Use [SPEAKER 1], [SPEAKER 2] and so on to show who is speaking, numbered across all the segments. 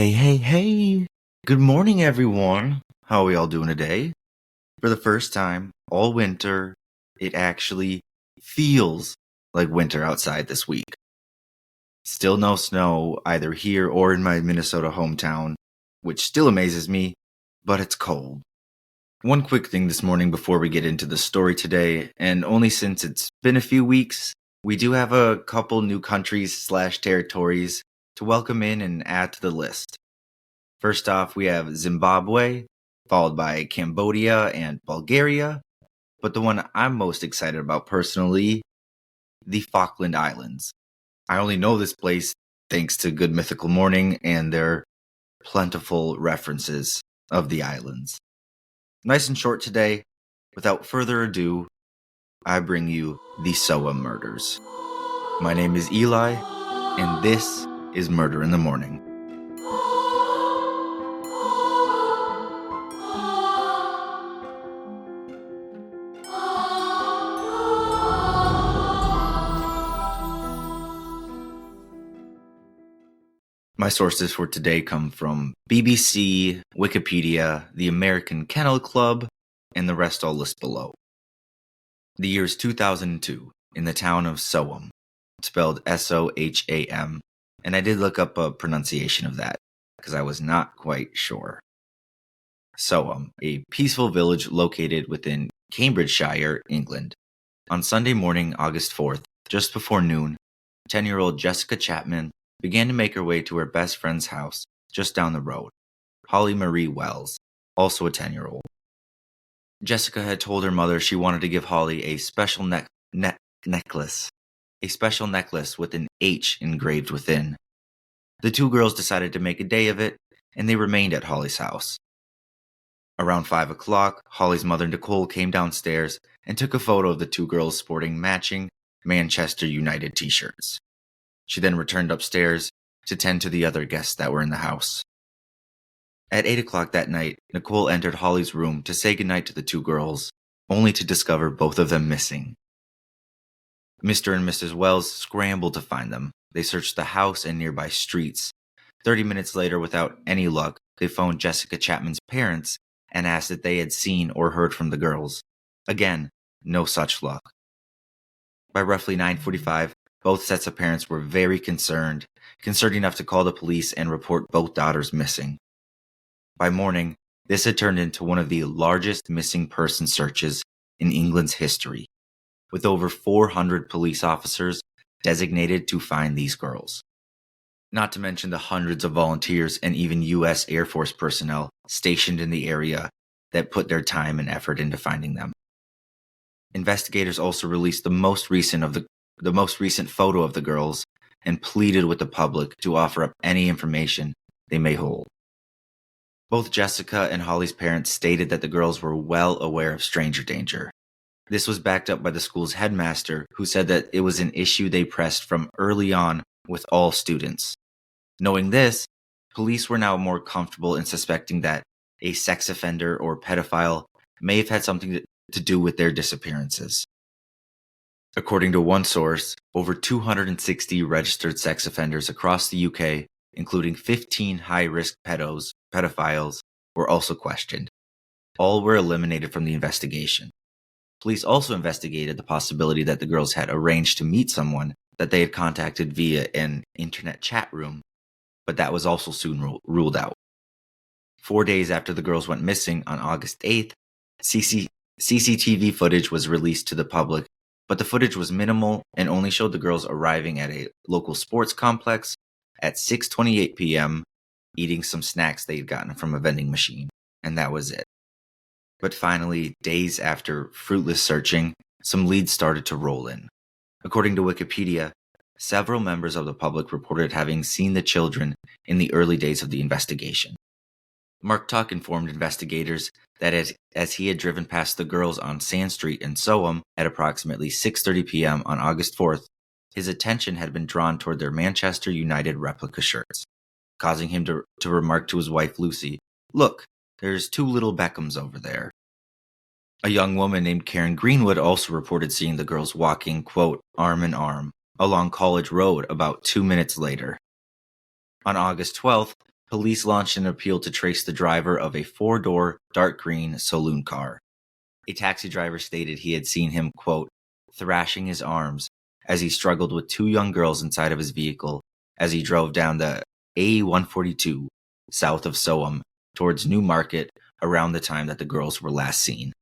[SPEAKER 1] Hey. Good morning, everyone. How are we all doing today? For the first time all winter, it actually feels like winter outside this week. Still no snow either here or in my Minnesota hometown, which still amazes me, but it's cold. One quick thing this morning before we get into the story today, and only since it's been a few weeks, we do have a couple new countries/territories to welcome in and add to the list. First off, we have Zimbabwe, followed by Cambodia and Bulgaria, but the one I'm most excited about personally, the Falkland Islands. I only know this place thanks to Good Mythical Morning and their plentiful references of the islands. Nice and short today. Without further ado, I bring you the Soham Murders. My name is Eli, and this is Murder in the Morning. My sources for today come from BBC, Wikipedia, the American Kennel Club, and the rest I'll list below. The year is 2002, in the town of Soham, spelled Soham, and I did look up a pronunciation of that, because I was not quite sure. Soham, a peaceful village located within Cambridgeshire, England. On Sunday morning, August 4th, just before noon, 10-year-old Jessica Chapman began to make her way to her best friend's house just down the road, Holly Marie Wells, also a 10-year-old. Jessica had told her mother she wanted to give Holly a special necklace with an H engraved within. The two girls decided to make a day of it, and they remained at Holly's house. Around 5 o'clock, Holly's mother Nicole came downstairs and took a photo of the two girls sporting matching Manchester United t-shirts. She then returned upstairs to tend to the other guests that were in the house. At 8 o'clock that night, Nicole entered Holly's room to say goodnight to the two girls, only to discover both of them missing. Mr. and Mrs. Wells scrambled to find them. They searched the house and nearby streets. 30 minutes later, without any luck, they phoned Jessica Chapman's parents and asked if they had seen or heard from the girls. Again, no such luck. By roughly 9:45, both sets of parents were very concerned enough to call the police and report both daughters missing. By morning, this had turned into one of the largest missing person searches in England's history, with over 400 police officers designated to find these girls. Not to mention the hundreds of volunteers and even U.S. Air Force personnel stationed in the area that put their time and effort into finding them. Investigators also released the most recent photo of the girls and pleaded with the public to offer up any information they may hold. Both Jessica and Holly's parents stated that the girls were well aware of stranger danger. This was backed up by the school's headmaster, who said that it was an issue they pressed from early on with all students. Knowing this, police were now more comfortable in suspecting that a sex offender or pedophile may have had something to do with their disappearances. According to one source, over 260 registered sex offenders across the UK, including 15 high-risk pedophiles, were also questioned. All were eliminated from the investigation. Police also investigated the possibility that the girls had arranged to meet someone that they had contacted via an internet chat room, but that was also soon ruled out. 4 days after the girls went missing on August 8th, CCTV footage was released to the public, but the footage was minimal and only showed the girls arriving at a local sports complex at 6:28 p.m., eating some snacks they had gotten from a vending machine, and that was it. But finally, days after fruitless searching, some leads started to roll in. According to Wikipedia, several members of the public reported having seen the children in the early days of the investigation. Mark Tuck informed investigators that as he had driven past the girls on Sand Street in Soham at approximately 6:30 p.m. on August 4th, his attention had been drawn toward their Manchester United replica shirts, causing him to remark to his wife Lucy, "Look, there's two little Beckhams over there." A young woman named Karen Greenwood also reported seeing the girls walking, quote, arm in arm, along College Road about 2 minutes later. On August 12th, police launched an appeal to trace the driver of a 4-door, dark green saloon car. A taxi driver stated he had seen him, quote, thrashing his arms as he struggled with 2 young girls inside of his vehicle as he drove down the A142 south of Soham towards Newmarket around the time that the girls were last seen.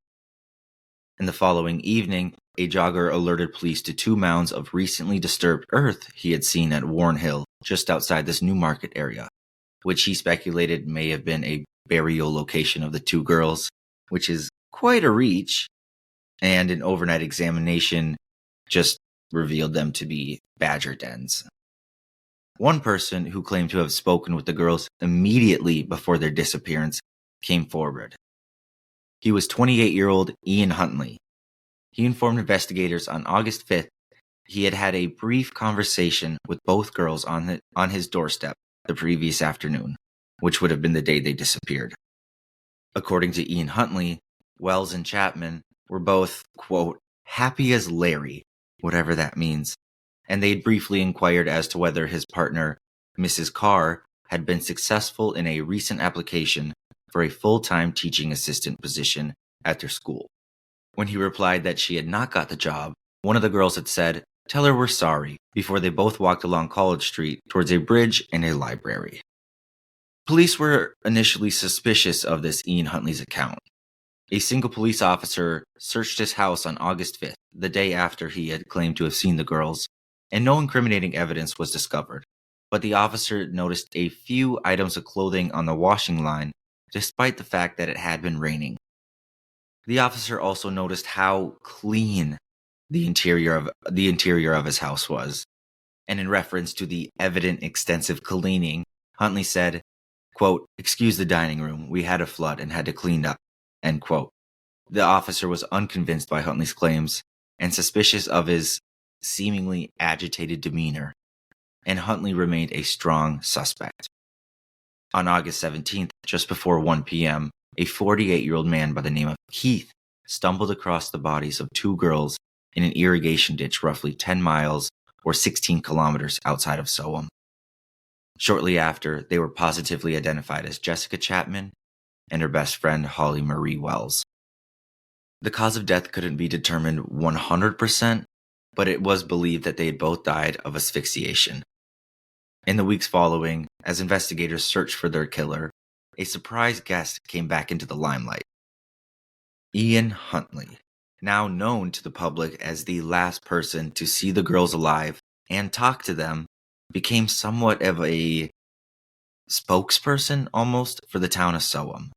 [SPEAKER 1] In the following evening, a jogger alerted police to 2 mounds of recently disturbed earth he had seen at Warren Hill, just outside this Newmarket area, which he speculated may have been a burial location of the 2 girls, which is quite a reach, and an overnight examination just revealed them to be badger dens. One person who claimed to have spoken with the girls immediately before their disappearance came forward. He was 28-year-old Ian Huntley. He informed investigators on August 5th he had had a brief conversation with both girls on his doorstep the previous afternoon, which would have been the day they disappeared. According to Ian Huntley, Wells and Chapman were both, quote, happy as Larry, whatever that means, and they had briefly inquired as to whether his partner, Mrs. Carr, had been successful in a recent application for a full-time teaching assistant position at their school. When he replied that she had not got the job, one of the girls had said, "Tell her we're sorry," before they both walked along College Street towards a bridge and a library. Police were initially suspicious of this Ian Huntley's account. A single police officer searched his house on August 5th, the day after he had claimed to have seen the girls, and no incriminating evidence was discovered. But the officer noticed a few items of clothing on the washing line, despite the fact that it had been raining. The officer also noticed how clean the interior of his house was, and in reference to the evident extensive cleaning, Huntley said, quote, "Excuse the dining room, we had a flood and had to clean up," end quote. The officer was unconvinced by Huntley's claims and suspicious of his seemingly agitated demeanor, and Huntley remained a strong suspect. On August 17th, just before 1 p.m., a 48-year-old man by the name of Keith stumbled across the bodies of 2 girls in an irrigation ditch roughly 10 miles or 16 kilometers outside of Soham. Shortly after, they were positively identified as Jessica Chapman and her best friend Holly Marie Wells. The cause of death couldn't be determined 100%, but it was believed that they had both died of asphyxiation. In the weeks following, as investigators searched for their killer, a surprise guest came back into the limelight. Ian Huntley, now known to the public as the last person to see the girls alive and talk to them, became somewhat of a spokesperson almost for the town of Soham.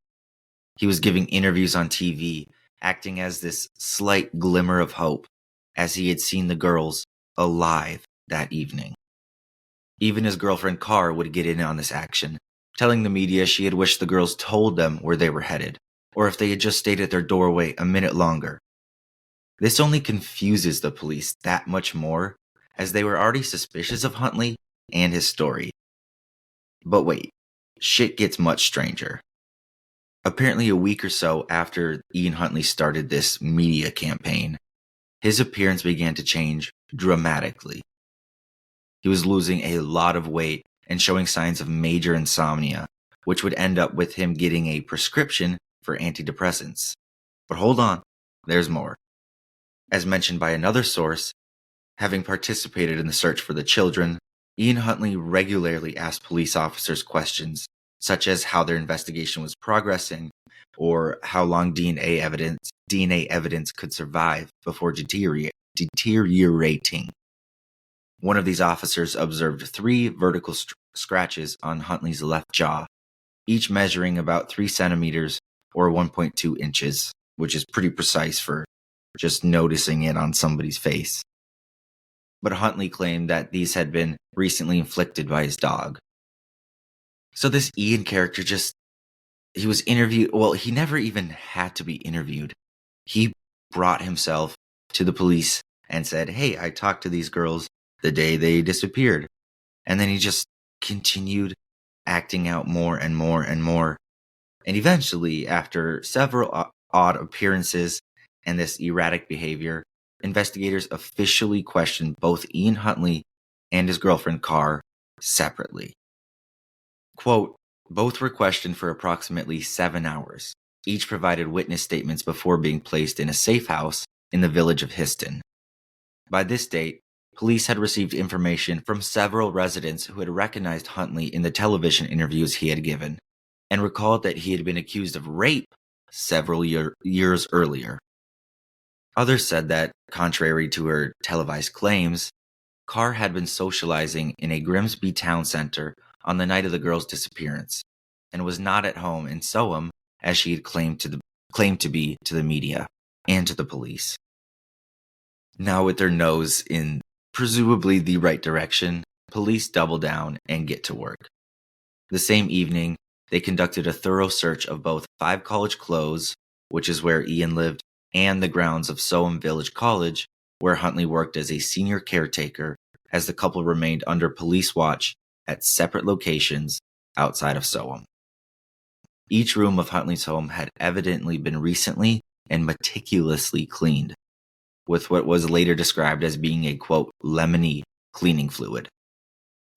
[SPEAKER 1] He was giving interviews on TV, acting as this slight glimmer of hope, as he had seen the girls alive that evening. Even his girlfriend Carr would get in on this action, telling the media she had wished the girls told them where they were headed, or if they had just stayed at their doorway a minute longer. This only confuses the police that much more, as they were already suspicious of Huntley and his story. But wait, shit gets much stranger. Apparently a week or so after Ian Huntley started this media campaign, his appearance began to change dramatically. He was losing a lot of weight and showing signs of major insomnia, which would end up with him getting a prescription for antidepressants. But hold on, there's more. As mentioned by another source, having participated in the search for the children, Ian Huntley regularly asked police officers questions, such as how their investigation was progressing, or how long DNA evidence could survive before deteriorating. One of these officers observed 3 vertical scratches on Huntley's left jaw, each measuring about 3 centimeters or 1.2 inches, which is pretty precise for just noticing it on somebody's face. But Huntley claimed that these had been recently inflicted by his dog. So this Ian character he was interviewed, well, he never even had to be interviewed. He brought himself to the police and said, "Hey, I talked to these girls the day they disappeared." And then he just continued acting out more and more and more. And eventually, after several odd appearances and this erratic behavior, investigators officially questioned both Ian Huntley and his girlfriend Carr separately. Quote, Both were questioned for approximately 7 hours. Each provided witness statements before being placed in a safe house in the village of Histon. By this date, police had received information from several residents who had recognized Huntley in the television interviews he had given, and recalled that he had been accused of rape several years earlier. Others said that, contrary to her televised claims, Carr had been socializing in a Grimsby town center on the night of the girl's disappearance, and was not at home in Soham as she had claimed to be to the media and to the police. Now, with their nose in presumably the right direction, police double down and get to work. The same evening, they conducted a thorough search of both Five College Close, which is where Ian lived, and the grounds of Soham Village College, where Huntley worked as a senior caretaker, as the couple remained under police watch at separate locations outside of Soham. Each room of Huntley's home had evidently been recently and meticulously cleaned, with what was later described as being a, quote, lemony cleaning fluid.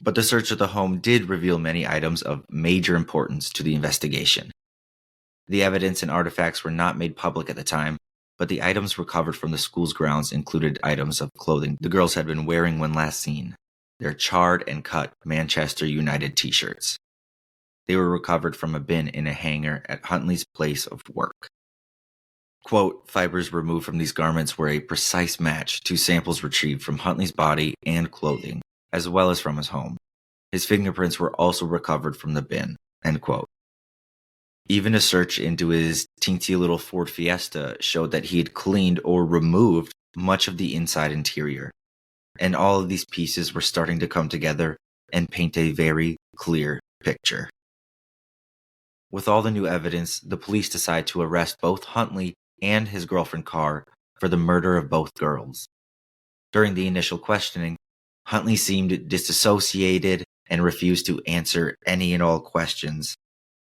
[SPEAKER 1] But the search of the home did reveal many items of major importance to the investigation. The evidence and artifacts were not made public at the time, but the items recovered from the school's grounds included items of clothing the girls had been wearing when last seen, their charred and cut Manchester United t-shirts. They were recovered from a bin in a hangar at Huntley's place of work. Quote, fibers removed from these garments were a precise match to samples retrieved from Huntley's body and clothing, as well as from his home. His fingerprints were also recovered from the bin, end quote. Even a search into his teensy little Ford Fiesta showed that he had cleaned or removed much of the inside interior, and all of these pieces were starting to come together and paint a very clear picture. With all the new evidence, the police decide to arrest both Huntley and his girlfriend Carr for the murder of both girls. During the initial questioning, Huntley seemed disassociated and refused to answer any and all questions.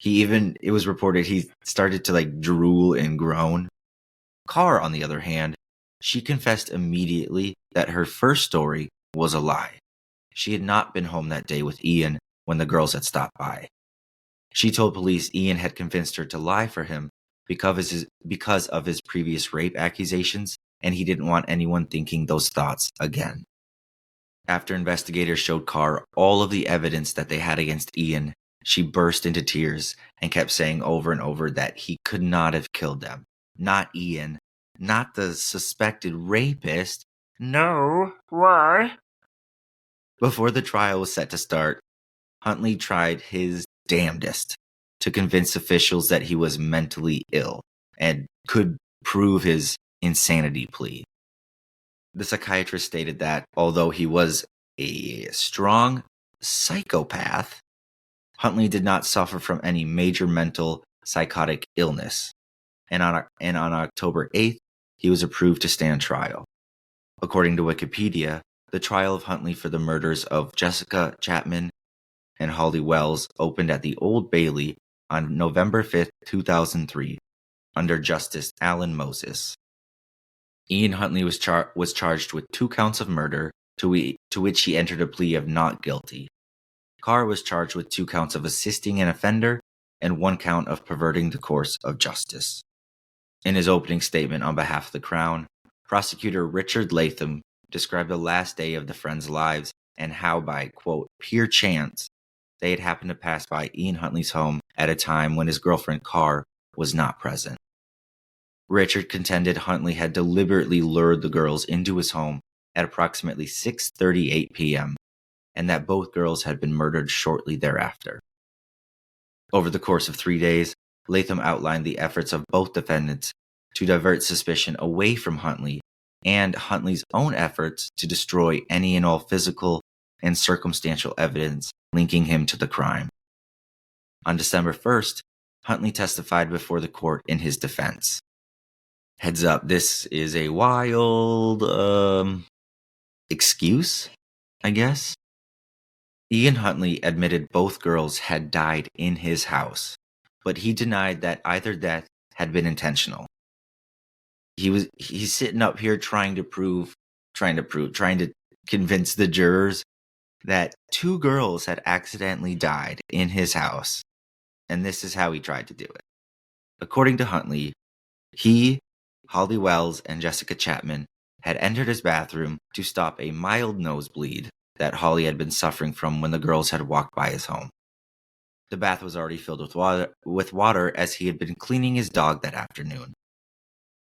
[SPEAKER 1] It was reported he started to drool and groan. Carr, on the other hand, she confessed immediately that her first story was a lie. She had not been home that day with Ian when the girls had stopped by. She told police Ian had convinced her to lie for him because of his previous rape accusations, and he didn't want anyone thinking those thoughts again. After investigators showed Carr all of the evidence that they had against Ian, she burst into tears and kept saying over and over that he could not have killed them. Not Ian. Not the suspected rapist. No. Why? Before the trial was set to start, Huntley tried his damnedest to convince officials that he was mentally ill and could prove his insanity plea. The psychiatrist stated that although he was a strong psychopath, Huntley did not suffer from any major mental psychotic illness, and on October 8th, he was approved to stand trial. According to Wikipedia, the trial of Huntley for the murders of Jessica Chapman and Holly Wells opened at the Old Bailey on November 5th, 2003, under Justice Alan Moses. Ian Huntley was charged with 2 counts of murder, to which he entered a plea of not guilty. Carr was charged with 2 counts of assisting an offender and 1 count of perverting the course of justice. In his opening statement on behalf of the Crown, prosecutor Richard Latham described the last day of the friends' lives and how, by, quote, pure chance, they had happened to pass by Ian Huntley's home at a time when his girlfriend Carr was not present. Richard contended Huntley had deliberately lured the girls into his home at approximately 6:38 p.m., and that both girls had been murdered shortly thereafter. Over the course of 3 days, Latham outlined the efforts of both defendants to divert suspicion away from Huntley and Huntley's own efforts to destroy any and all physical and circumstantial evidence linking him to the crime. On December 1st, Huntley testified before the court in his defense. Heads up, this is a wild excuse, I guess. Ian Huntley admitted both girls had died in his house, but he denied that either death had been intentional. He's sitting up here trying to convince the jurors that 2 girls had accidentally died in his house. and this is how he tried to do it. According to Huntley, he, Holly Wells, and Jessica Chapman had entered his bathroom to stop a mild nosebleed that Holly had been suffering from when the girls had walked by his home. The bath was already filled with water as he had been cleaning his dog that afternoon.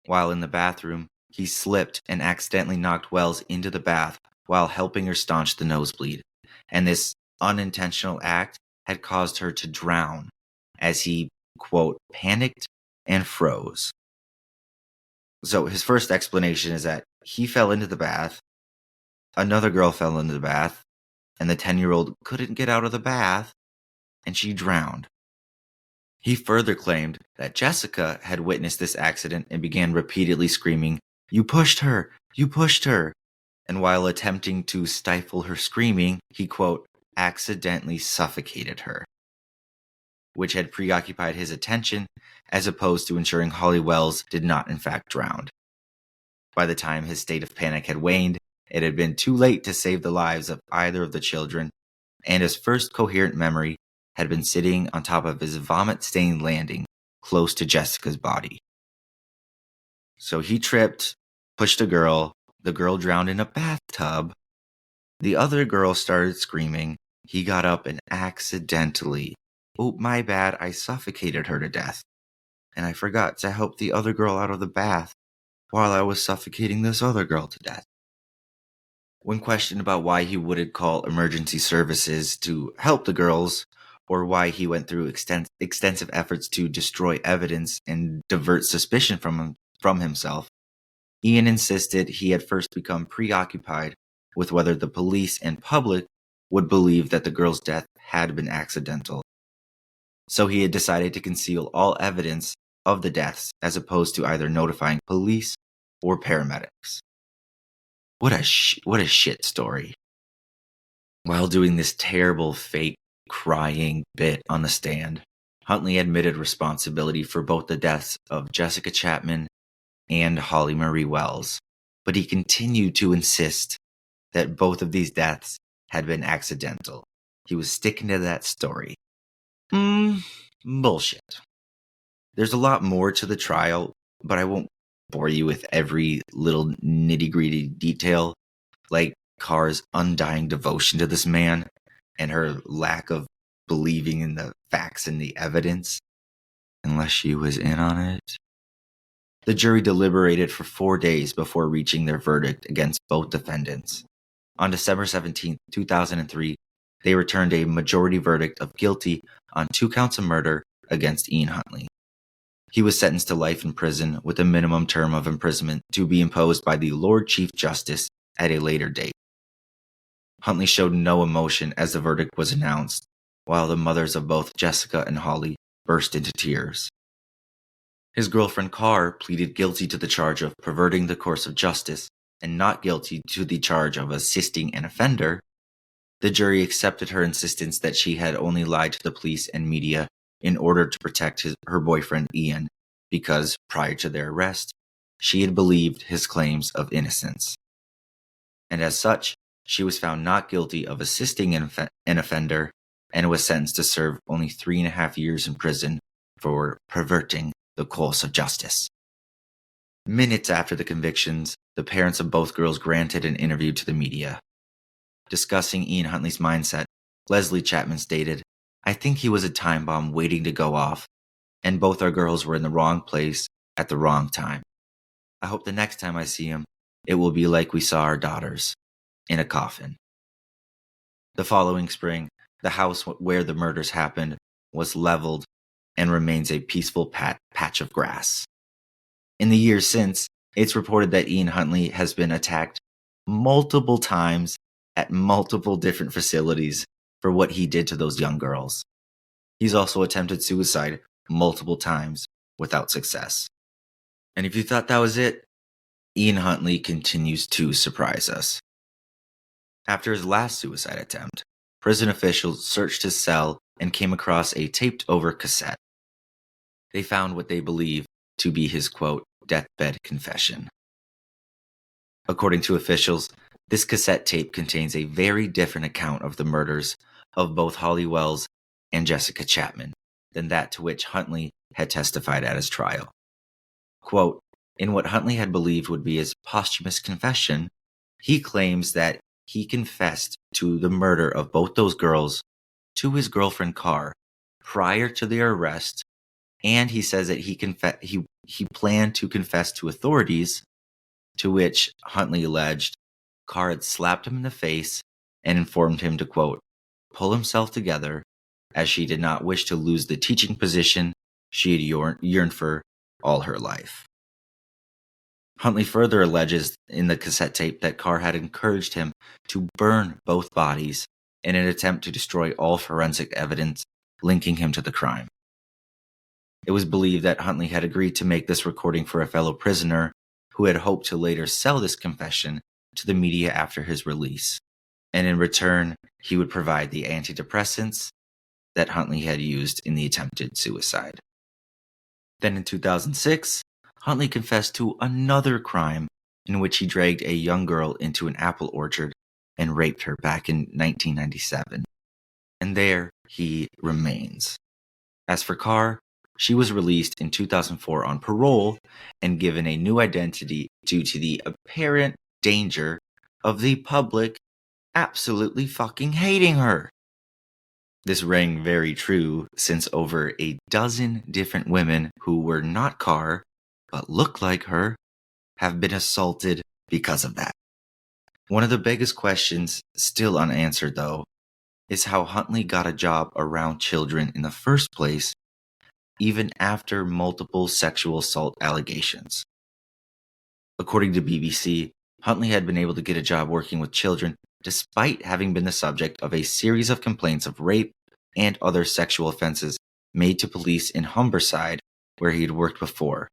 [SPEAKER 1] While in the bathroom, he slipped and accidentally knocked Wells into the bath while helping her staunch the nosebleed, and this unintentional act had caused her to drown as he, quote, panicked and froze. So his first explanation is that he fell into the bath, another girl fell into the bath, and the 10-year-old couldn't get out of the bath, and she drowned. He further claimed that Jessica had witnessed this accident and began repeatedly screaming, "You pushed her! You pushed her!" And while attempting to stifle her screaming, he, quote, accidentally suffocated her, which had preoccupied his attention as opposed to ensuring Holly Wells did not in fact drown. By the time his state of panic had waned, it had been too late to save the lives of either of the children, and his first coherent memory had been sitting on top of his vomit-stained landing close to Jessica's body. So he tripped, pushed a girl, the girl drowned in a bathtub, the other girl started screaming, he got up and accidentally, "Oh, my bad, I suffocated her to death, and I forgot to help the other girl out of the bath while I was suffocating this other girl to death." When questioned about why he wouldn't call emergency services to help the girls, or why he went through extensive efforts to destroy evidence and divert suspicion from himself, Ian insisted he had first become preoccupied with whether the police and public would believe that the girl's death had been accidental. So he had decided to conceal all evidence of the deaths as opposed to either notifying police or paramedics. What a shit story. While doing this terrible fake crying bit on the stand, Huntley admitted responsibility for both the deaths of Jessica Chapman and Holly Marie Wells, but he continued to insist that both of these deaths had been accidental. He was sticking to that story. Bullshit. There's a lot more to the trial, but I won't bore you with every little nitty-gritty detail, like Carr's undying devotion to this man and her lack of believing in the facts and the evidence, unless she was in on it. The jury deliberated for 4 days before reaching their verdict against both defendants. On December 17, 2003, they returned a majority verdict of guilty on 2 counts of murder against Ian Huntley. He was sentenced to life in prison with a minimum term of imprisonment to be imposed by the Lord Chief Justice at a later date. Huntley showed no emotion as the verdict was announced, while the mothers of both Jessica and Holly burst into tears. His girlfriend Carr pleaded guilty to the charge of perverting the course of justice and not guilty to the charge of assisting an offender. The jury accepted her insistence that she had only lied to the police and media in order to protect her boyfriend Ian, because prior to their arrest, she had believed his claims of innocence. And as such, she was found not guilty of assisting an offender and was sentenced to serve only 3.5 years in prison for perverting the course of justice. Minutes after the convictions, the parents of both girls granted an interview to the media. Discussing Ian Huntley's mindset, Leslie Chapman stated, "I think he was a time bomb waiting to go off, and both our girls were in the wrong place at the wrong time. I hope the next time I see him, it will be like we saw our daughters, in a coffin." The following spring, the house where the murders happened was leveled and remains a peaceful patch of grass. In the years since, it's reported that Ian Huntley has been attacked multiple times at multiple different facilities for what he did to those young girls. He's also attempted suicide multiple times without success. And if you thought that was it, Ian Huntley continues to surprise us. After his last suicide attempt, prison officials searched his cell and came across a taped-over cassette. They found what they believe to be his, quote, deathbed confession. According to officials, this cassette tape contains a very different account of the murders of both Holly Wells and Jessica Chapman than that to which Huntley had testified at his trial. Quote, in what Huntley had believed would be his posthumous confession, he claims that he confessed to the murder of both those girls to his girlfriend Carr prior to their arrest, and he says that he planned to confess to authorities, to which Huntley alleged Carr had slapped him in the face and informed him to, quote, pull himself together, as she did not wish to lose the teaching position she had yearned for all her life. Huntley further alleges in the cassette tape that Carr had encouraged him to burn both bodies in an attempt to destroy all forensic evidence linking him to the crime. It was believed that Huntley had agreed to make this recording for a fellow prisoner who had hoped to later sell this confession to the media after his release, and in return, he would provide the antidepressants that Huntley had used in the attempted suicide. Then in 2006, Huntley confessed to another crime in which he dragged a young girl into an apple orchard and raped her back in 1997. And there he remains. As for Carr, she was released in 2004 on parole and given a new identity due to the apparent danger of the public absolutely fucking hating her. This rang very true, since over a dozen different women who were not Carr but look like her have been assaulted because of that. One of the biggest questions, still unanswered though, is how Huntley got a job around children in the first place, even after multiple sexual assault allegations. According to BBC, Huntley had been able to get a job working with children despite having been the subject of a series of complaints of rape and other sexual offenses made to police in Humberside, where he had worked before.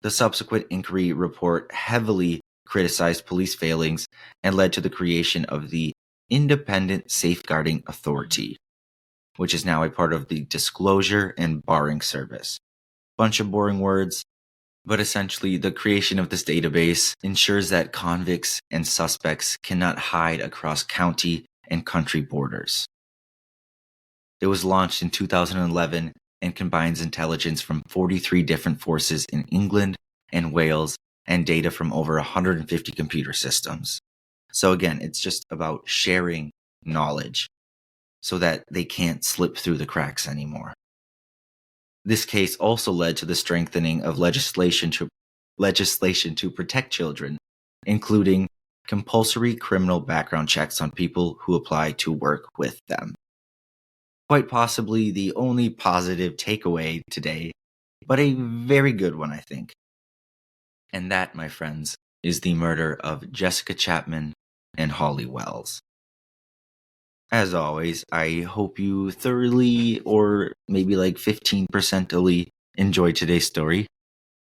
[SPEAKER 1] The subsequent inquiry report heavily criticized police failings and led to the creation of the Independent Safeguarding Authority, which is now a part of the Disclosure and Barring Service. Bunch of boring words, but essentially the creation of this database ensures that convicts and suspects cannot hide across county and country borders. It was launched in 2011 and combines intelligence from 43 different forces in England and Wales and data from over 150 computer systems. So again, it's just about sharing knowledge so that they can't slip through the cracks anymore. This case also led to the strengthening of legislation to protect children, including compulsory criminal background checks on people who apply to work with them. Quite possibly the only positive takeaway today, but a very good one, I think. And that, my friends, is the murder of Jessica Chapman and Holly Wells. As always, I hope you thoroughly, or maybe like 15%ly, enjoyed today's story.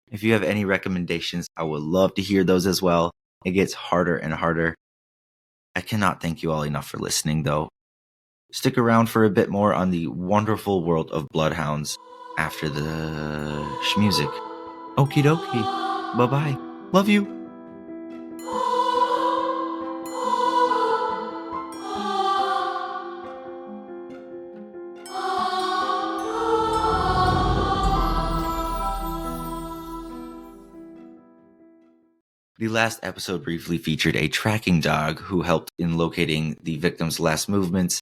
[SPEAKER 1] If you have any recommendations, I would love to hear those as well. It gets harder and harder. I cannot thank you all enough for listening, though. Stick around for a bit more on the wonderful world of bloodhounds after the schmusic. Okie dokie. Bye-bye. Love you. The last episode briefly featured a tracking dog who helped in locating the victim's last movements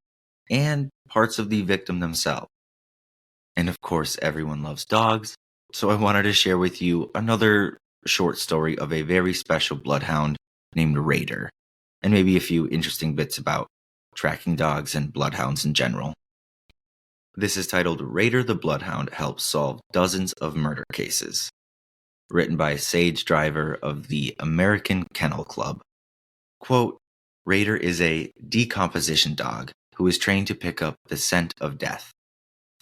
[SPEAKER 1] and parts of the victim themselves. And of course, everyone loves dogs, so I wanted to share with you another short story of a very special bloodhound named Raider, and maybe a few interesting bits about tracking dogs and bloodhounds in general. This is titled Raider the Bloodhound Helps Solve Dozens of Murder Cases, written by Sage Driver of the American Kennel Club. Quote, Raider is a decomposition dog who is trained to pick up the scent of death.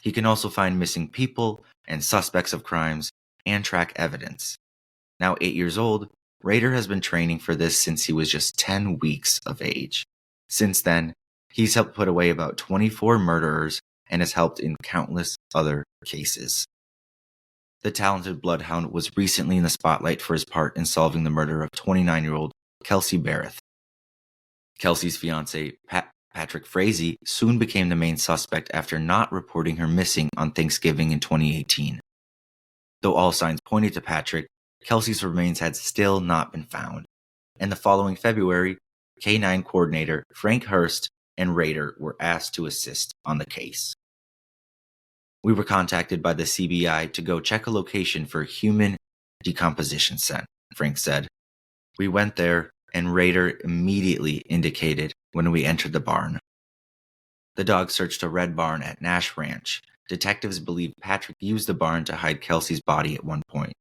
[SPEAKER 1] He can also find missing people and suspects of crimes and track evidence. Now 8 years old, Raider has been training for this since he was just 10 weeks of age. Since then, he's helped put away about 24 murderers and has helped in countless other cases. The talented bloodhound was recently in the spotlight for his part in solving the murder of 29-year-old Kelsey Barrett. Kelsey's fiancé, Patrick Frazee soon became the main suspect after not reporting her missing on Thanksgiving in 2018. Though all signs pointed to Patrick, Kelsey's remains had still not been found. And the following February, K-9 coordinator Frank Hurst and Rader were asked to assist on the case. We were contacted by the CBI to go check a location for a human decomposition scent, Frank said. We went there, and Rader immediately indicated when we entered the barn. The dog searched a red barn at Nash Ranch. Detectives believe Patrick used the barn to hide Kelsey's body at one point.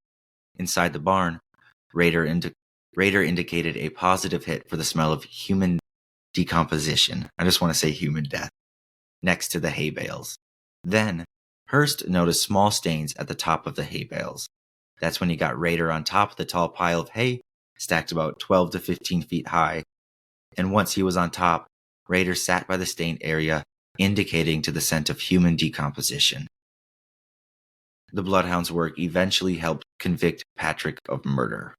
[SPEAKER 1] Inside the barn, Rader indicated a positive hit for the smell of human decomposition. I just want to say human death. Next to the hay bales. Then, Hurst noticed small stains at the top of the hay bales. That's when he got Rader on top of the tall pile of hay, stacked about 12 to 15 feet high. And once he was on top, Rader sat by the stained area, indicating to the scent of human decomposition. The Bloodhounds' work eventually helped convict Patrick of murder.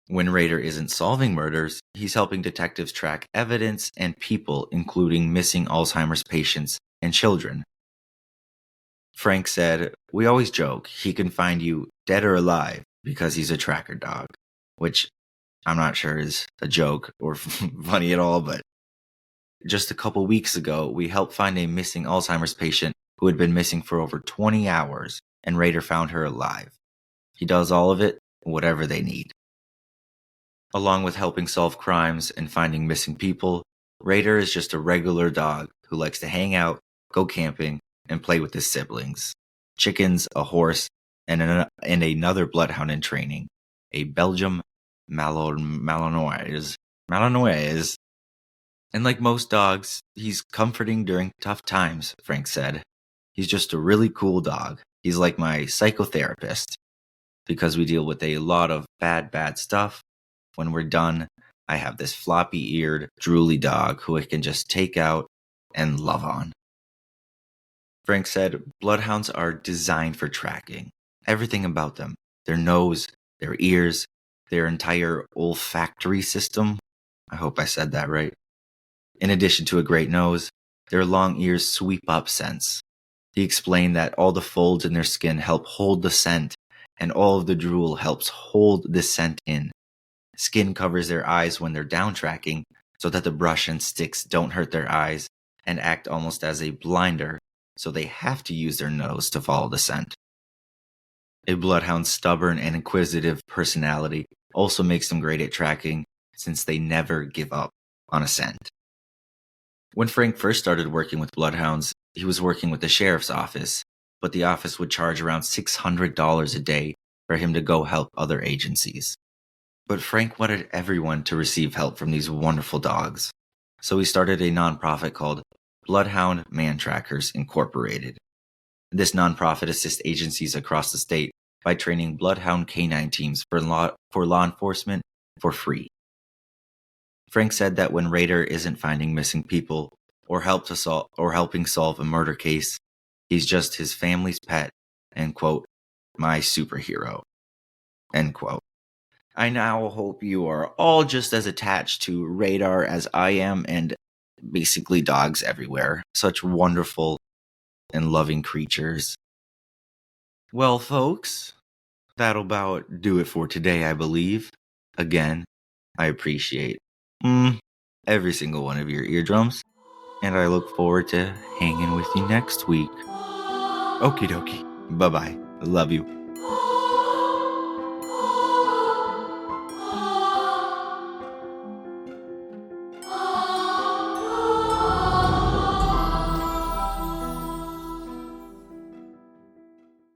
[SPEAKER 1] When Rader isn't solving murders, he's helping detectives track evidence and people, including missing Alzheimer's patients and children. Frank said, "We always joke he can find you dead or alive because he's a tracker dog," which I'm not sure is a joke or funny at all, but just a couple weeks ago, we helped find a missing Alzheimer's patient who had been missing for over 20 hours, and Rader found her alive. He does all of it, whatever they need. Along with helping solve crimes and finding missing people, Rader is just a regular dog who likes to hang out, go camping, and play with his siblings. Chickens, a horse, and another bloodhound in training, a Belgian Malinois. And like most dogs, he's comforting during tough times, Frank said. He's just a really cool dog. He's like my psychotherapist. Because we deal with a lot of bad stuff, when we're done, I have this floppy-eared, drooly dog who I can just take out and love on. Frank said, bloodhounds are designed for tracking. Everything about them. Their nose, their ears, their entire olfactory system. I hope I said that right. In addition to a great nose, their long ears sweep up scents. He explained that all the folds in their skin help hold the scent, and all of the drool helps hold the scent in. Skin covers their eyes when they're down tracking, so that the brush and sticks don't hurt their eyes and act almost as a blinder, so they have to use their nose to follow the scent. A bloodhound's stubborn and inquisitive personality also makes them great at tracking, since they never give up on a scent. When Frank first started working with bloodhounds, he was working with the sheriff's office, but the office would charge around $600 a day for him to go help other agencies. But Frank wanted everyone to receive help from these wonderful dogs, so he started a nonprofit called Bloodhound Man Trackers Incorporated. This nonprofit assists agencies across the state by training bloodhound canine teams for law enforcement for free. Frank said that when Rader isn't finding missing people or helping solve a murder case, he's just his family's pet and, quote, my superhero, end quote. I now hope you are all just as attached to Radar as I am, and basically dogs everywhere. Such wonderful and loving creatures. Well, folks, that'll about do it for today, I believe. Again, I appreciate every single one of your eardrums, and I look forward to hanging with you next week. Okie dokie. Bye-bye. Love you.